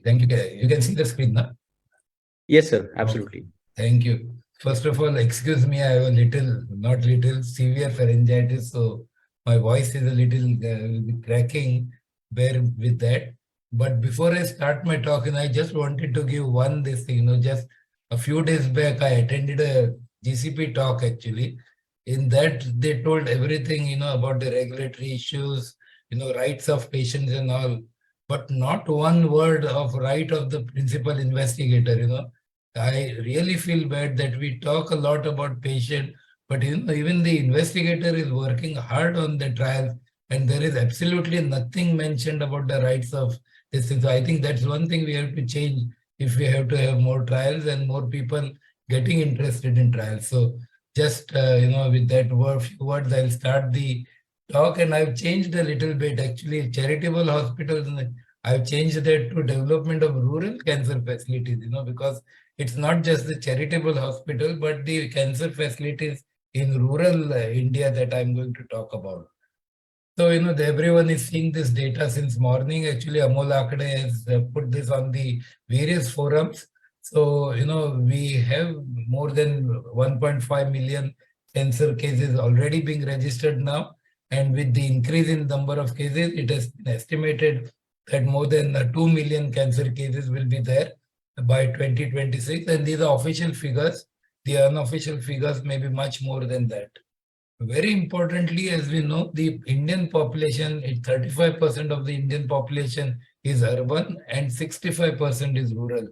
Thank you. You can see the screen now? Yes, sir. Absolutely. Thank you. First of all, excuse me, I have a not little, severe pharyngitis, so my voice is a little will be cracking. Bear with that. But before I start my talk, I just wanted to give this thing. Just a few days back, I attended a GCP talk actually. In that, they told everything, about the regulatory issues, rights of patients and all, but not one word of right of the principal investigator. I really feel bad that we talk a lot about patient, but even the investigator is working hard on the trial, and there is absolutely nothing mentioned about the rights of this thing. So I think that's one thing we have to change if we have to have more trials and more people getting interested in trials. So just with that few words, I'll start the talk, and I've changed a little bit actually. Charitable hospitals, I've changed that to development of rural cancer facilities. Because it's not just the charitable hospital, but the cancer facilities in rural India that I'm going to talk about. So, everyone is seeing this data since morning. Actually, Amol Akade has put this on the various forums. So, we have more than 1.5 million cancer cases already being registered now. And with the increase in number of cases, it has been estimated that more than 2 million cancer cases will be there by 2026. And these are official figures. The unofficial figures may be much more than that. Very importantly, as we know, the Indian population, 35% of the Indian population is urban and 65% is rural.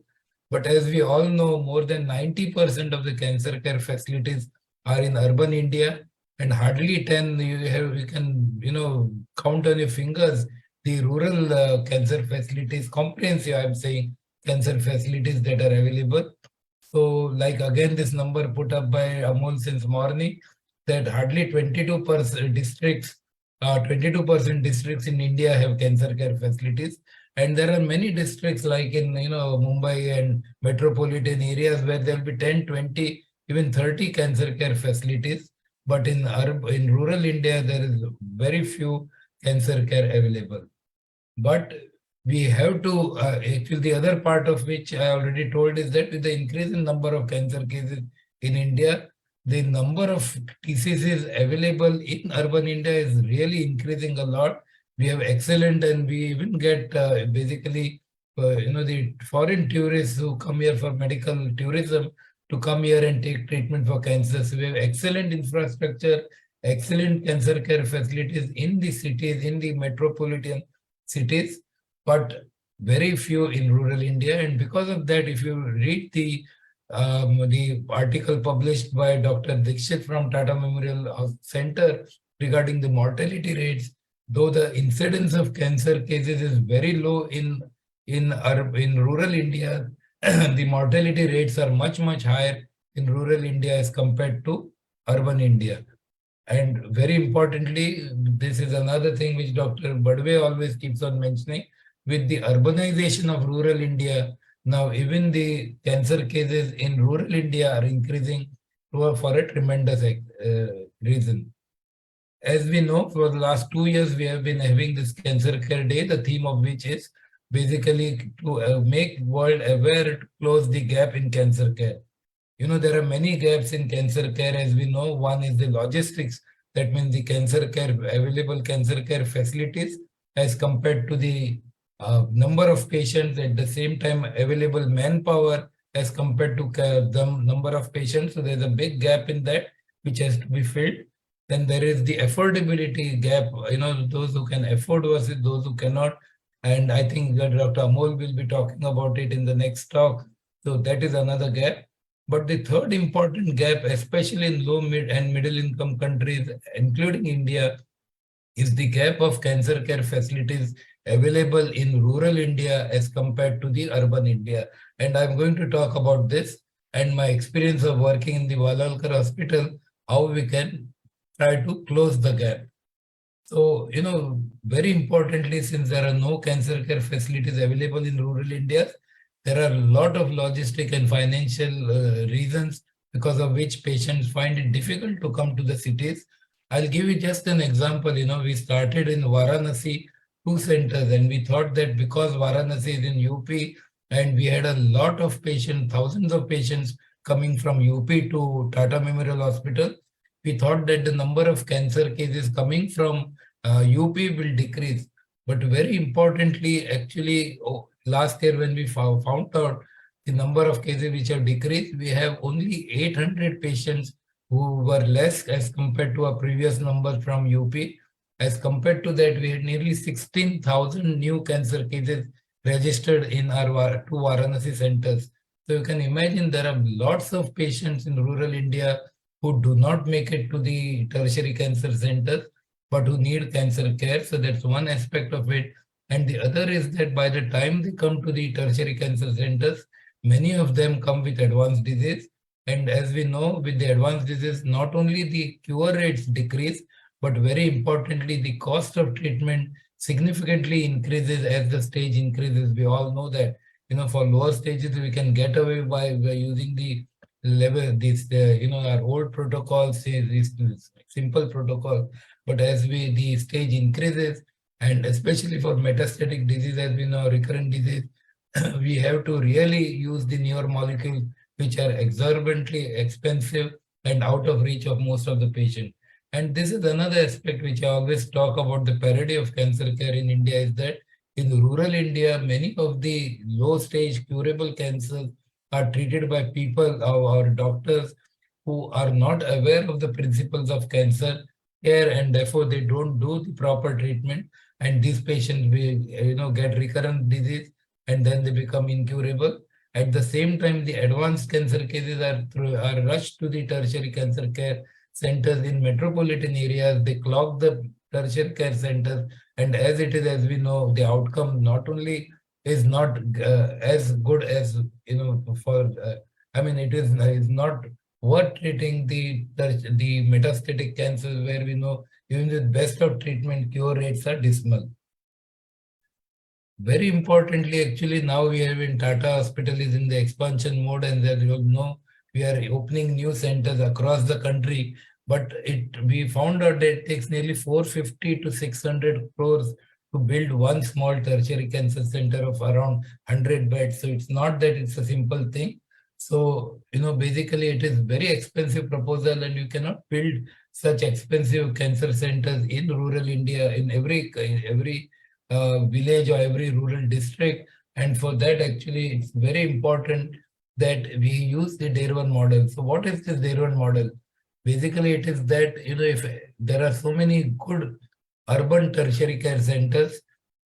But as we all know, more than 90% of the cancer care facilities are in urban India, and hardly 10 you can count on your fingers the rural cancer facilities, comprehensive, I'm saying, cancer facilities that are available. So, like again, this number put up by Amol since morning, that hardly 22% districts, 22% districts in India have cancer care facilities, and there are many districts like in Mumbai and metropolitan areas where there will be 10, 20, even 30 cancer care facilities. But in rural India, there is very few cancer care available. But we have to actually, the other part of which I already told is that with the increase in number of cancer cases in India, the number of TCCs available in urban India is really increasing a lot. We have excellent, and we even get basically, the foreign tourists who come here for medical tourism to come here and take treatment for cancer. So we have excellent infrastructure, excellent cancer care facilities in the cities, in the metropolitan cities, but very few in rural India. And because of that, if you read the article published by Dr. Dixit from Tata Memorial Center regarding the mortality rates, though the incidence of cancer cases is very low in rural India, the mortality rates are much, much higher in rural India as compared to urban India. And very importantly, this is another thing which Dr. Badwe always keeps on mentioning, with the urbanization of rural India, now even the cancer cases in rural India are increasing for a tremendous reason. As we know, for the last 2 years, we have been having this Cancer Care Day, the theme of which is basically to make world aware, to close the gap in cancer care. There are many gaps in cancer care, as we know. One is the logistics. That means the cancer care, available cancer care facilities as compared to the number of patients, at the same time available manpower as compared to the number of patients. So there's a big gap in that which has to be filled. Then there is the affordability gap, those who can afford versus those who cannot. And I think that Dr. Amol will be talking about it in the next talk. So that is another gap. But the third important gap, especially in low, mid and middle income countries, including India, is the gap of cancer care facilities available in rural India as compared to the urban India. And I'm going to talk about this and my experience of working in the Valawalkar Hospital, how we can try to close the gap. So, very importantly, since there are no cancer care facilities available in rural India, there are a lot of logistic and financial reasons because of which patients find it difficult to come to the cities. I'll give you just an example. We started in Varanasi 2 centers, and we thought that because Varanasi is in UP and we had a lot of patients, thousands of patients coming from UP to Tata Memorial Hospital, we thought that the number of cancer cases coming from UP will decrease. But very importantly, actually, last year when we found out the number of cases which have decreased, we have only 800 patients who were less as compared to our previous numbers from UP. As compared to that, we had nearly 16,000 new cancer cases registered in our 2 Varanasi centers. So you can imagine there are lots of patients in rural India who do not make it to the tertiary cancer centers, but who need cancer care. So that's one aspect of it. And the other is that by the time they come to the tertiary cancer centers, many of them come with advanced disease. And as we know, with the advanced disease, not only the cure rates decrease, but very importantly, the cost of treatment significantly increases as the stage increases. We all know that, for lower stages, we can get away by using the level, this, our old protocols, this simple protocol. But as the stage increases, and especially for metastatic disease, as we know, recurrent disease, we have to really use the newer molecules, which are exorbitantly expensive and out of reach of most of the patients. And this is another aspect which I always talk about the parity of cancer care in India, is that in rural India, many of the low stage curable cancers are treated by people or doctors who are not aware of the principles of cancer care, and therefore they don't do the proper treatment. And these patients will, get recurrent disease, and then they become incurable. At the same time, the advanced cancer cases are rushed to the tertiary cancer care centers in metropolitan areas. They clog the tertiary care centers, and as it is, as we know, the outcome not only is not as good as for. It is not worth treating the metastatic cancers, where we know even with best of treatment, cure rates are dismal. Very importantly, actually, now we have in Tata Hospital is in the expansion mode, and as you all know, we are opening new centers across the country. But we found out that it takes nearly 450 to 600 crores to build one small tertiary cancer center of around 100 beds. So it's not that it's a simple thing. So, basically it is very expensive proposal, and you cannot build such expensive cancer centers in rural India, in every village or every rural district. And for that, actually, it's very important that we use the Day One model. So what is this Day One model? Basically, it is that, if there are so many good urban tertiary care centers,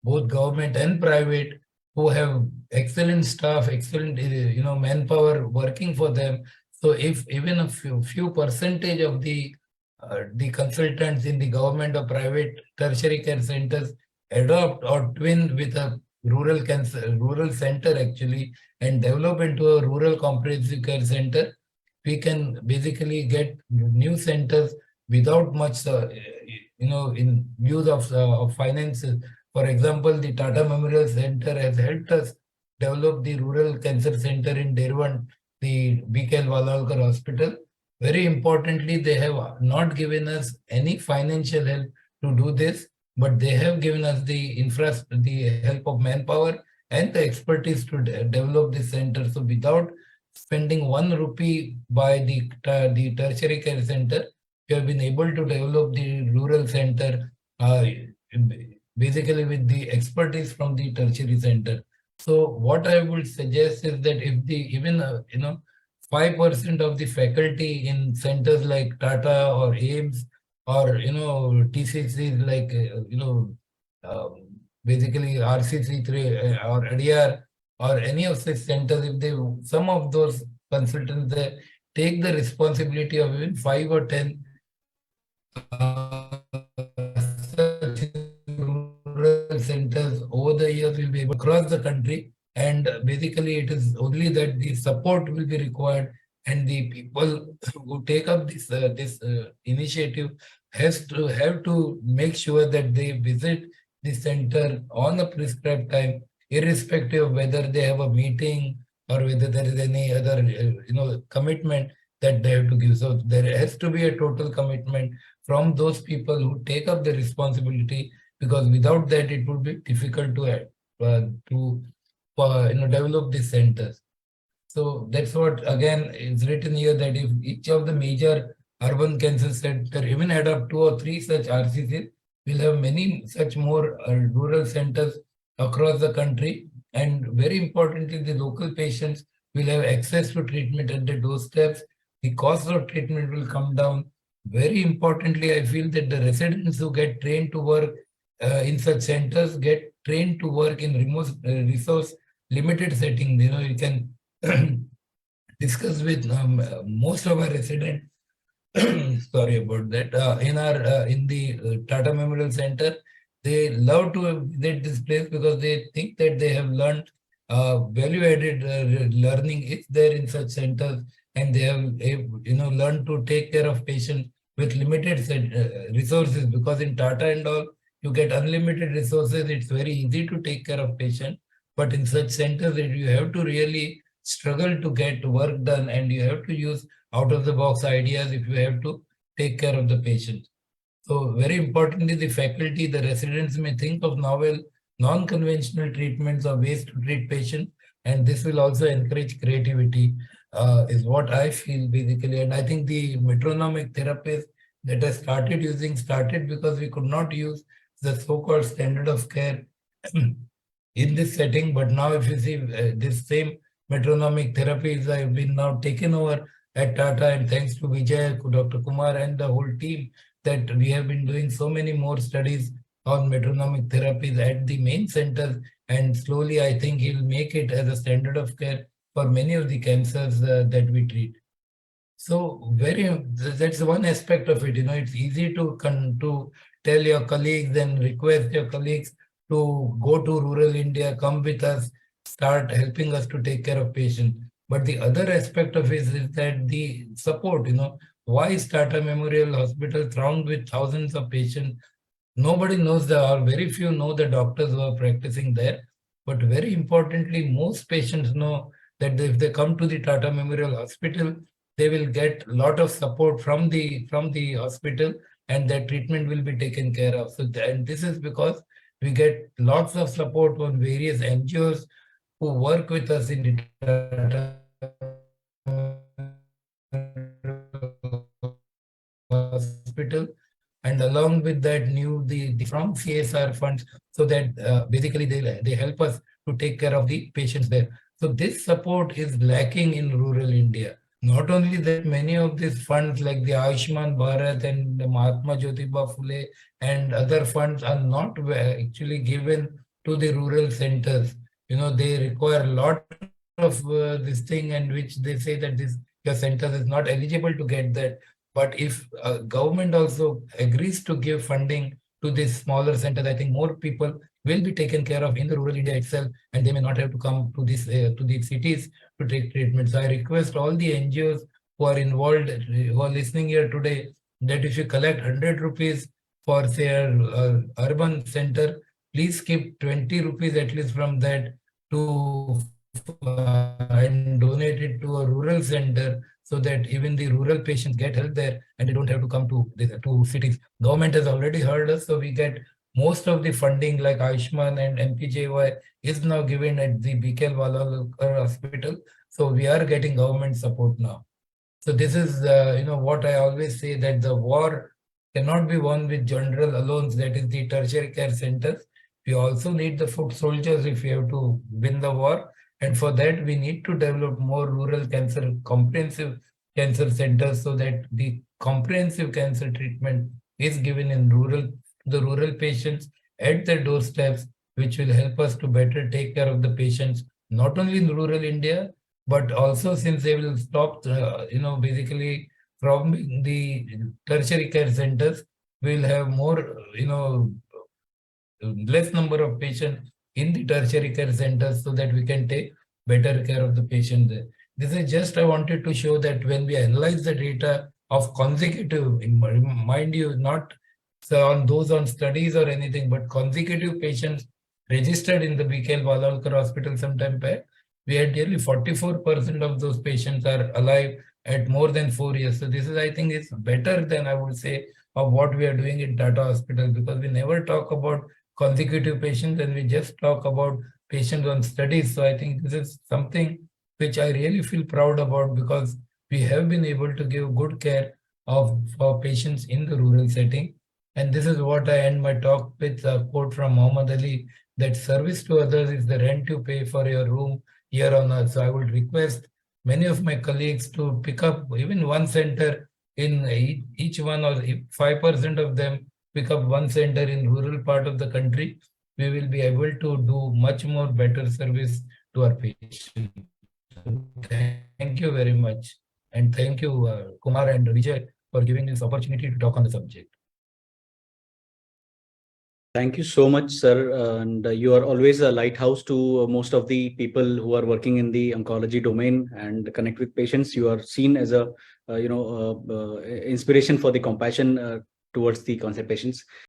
both government and private, who have excellent staff, excellent, manpower working for them. So if even a few percentage of the consultants in the government or private tertiary care centers adopt or twin with a rural center actually, and develop into a rural comprehensive care center, we can basically get new centers without much, in use of finances. For example, the Tata Memorial Center has helped us develop the rural cancer center in Derwan, the BKL Valawalkar Hospital. Very importantly, they have not given us any financial help to do this, but they have given us the help of manpower and the expertise to develop this center. So without spending 1 rupee by the tertiary care center, we have been able to develop the rural center basically with the expertise from the tertiary center. So what I would suggest is that if even 5% of the faculty in centers like Tata or AIMS or TCCs like basically RCC3 or ADR or any of such centers, if some of those consultants they take the responsibility of even 5 or 10 such rural centers over the years, will be able across the country. And basically, it is only that the support will be required, and the people who take up this initiative have to make sure that they visit the center on a prescribed time, irrespective of whether they have a meeting or whether there is any other commitment that they have to give. So there has to be a total commitment from those people who take up the responsibility, because without that it would be difficult to develop these centers. So that's what again is written here, that if each of the major urban cancer center even add up 2 or 3 such RCCs, we'll have many such more rural centers across the country. And very importantly, the local patients will have access to treatment at their doorsteps. The cost of treatment will come down. Very importantly, I feel that the residents who get trained to work in such centers get trained to work in remote resource limited setting. You can discuss with most of our residents. Sorry about that. In the Tata Memorial Center, they love to visit this place because they think that they have learned value-added learning is there in such centers, and they have learned to take care of patients with limited resources. Because in Tata and all, you get unlimited resources. It's very easy to take care of patients, but in such centers, you have to really struggle to get work done, and you have to use out of the box ideas if you have to take care of the patient. So very importantly, the faculty, the residents may think of novel, non-conventional treatments or ways to treat patients, and this will also encourage creativity, is what I feel basically. And I think the metronomic therapies that I started because we could not use the so-called standard of care in this setting. But now if you see this same metronomic therapies have been now taken over at Tata, and thanks to Vijay, Dr. Kumar and the whole team, that we have been doing so many more studies on metronomic therapies at the main centers, and slowly I think he'll make it as a standard of care for many of the cancers that we treat. So that's one aspect of it. It's easy to tell your colleagues and request your colleagues to go to rural India, come with us, start helping us to take care of patients. But the other aspect of it is that the support, why is Tata Memorial Hospital thronged with thousands of patients? Nobody knows or very few know the doctors who are practicing there. But very importantly, most patients know that if they come to the Tata Memorial Hospital, they will get a lot of support from the hospital, and their treatment will be taken care of. So, and this is because we get lots of support on various NGOs who work with us in the Tata hospital, and along with that the from CSR funds, so that basically they help us to take care of the patients there. So this support is lacking in rural India. Not only that, many of these funds like the Ayushman Bharat and the Mahatma Jyotiba Phule and other funds are not actually given to the rural centers. They require a lot of this thing, and which they say that your center is not eligible to get that. But if government also agrees to give funding to these smaller centers, I think more people will be taken care of in the rural India itself, and they may not have to come to these cities to take treatment. So I request all the NGOs who are involved, who are listening here today, that if you collect 100 rupees for say urban center, please keep 20 rupees at least from that to and donate it to a rural center, so that even the rural patients get help there and they don't have to come to cities. Government has already heard us, so we get most of the funding like Ayushman and MPJY is now given at the BKL Valawalkar Hospital. So we are getting government support now. So this is what I always say, that the war cannot be won with general alone, that is the tertiary care centers. We also need the foot soldiers if we have to win the war. And for that, we need to develop more rural cancer, comprehensive cancer centers, so that the comprehensive cancer treatment is given in the rural patients at their doorsteps, which will help us to better take care of the patients, not only in rural India, but also since they will stop, basically from the tertiary care centers, we'll have more, less number of patients in the tertiary care centers, so that we can take better care of the patient there. This is just, I wanted to show that when we analyze the data of consecutive, mind you, not on those on studies or anything, but consecutive patients registered in the BKL Valawalkar Hospital sometime back, we had nearly 44% of those patients are alive at more than 4 years. So this is, I think, is better than, I would say, of what we are doing in Tata Hospital, because we never talk about consecutive patients and we just talk about patients on studies. So I think this is something which I really feel proud about, because we have been able to give good care for patients in the rural setting. And this is what I end my talk with, a quote from Muhammad Ali, that service to others is the rent you pay for your room here on earth. So I would request many of my colleagues to pick up even one center in each one, or if 5% of them pick up one center in rural part of the country, we will be able to do much more better service to our patients. Thank you very much. And thank you, Kumar and Vijay, for giving this opportunity to talk on the subject. Thank you so much, sir. And you are always a lighthouse to most of the people who are working in the oncology domain and connect with patients. You are seen as a inspiration for the compassion towards the cancer patients.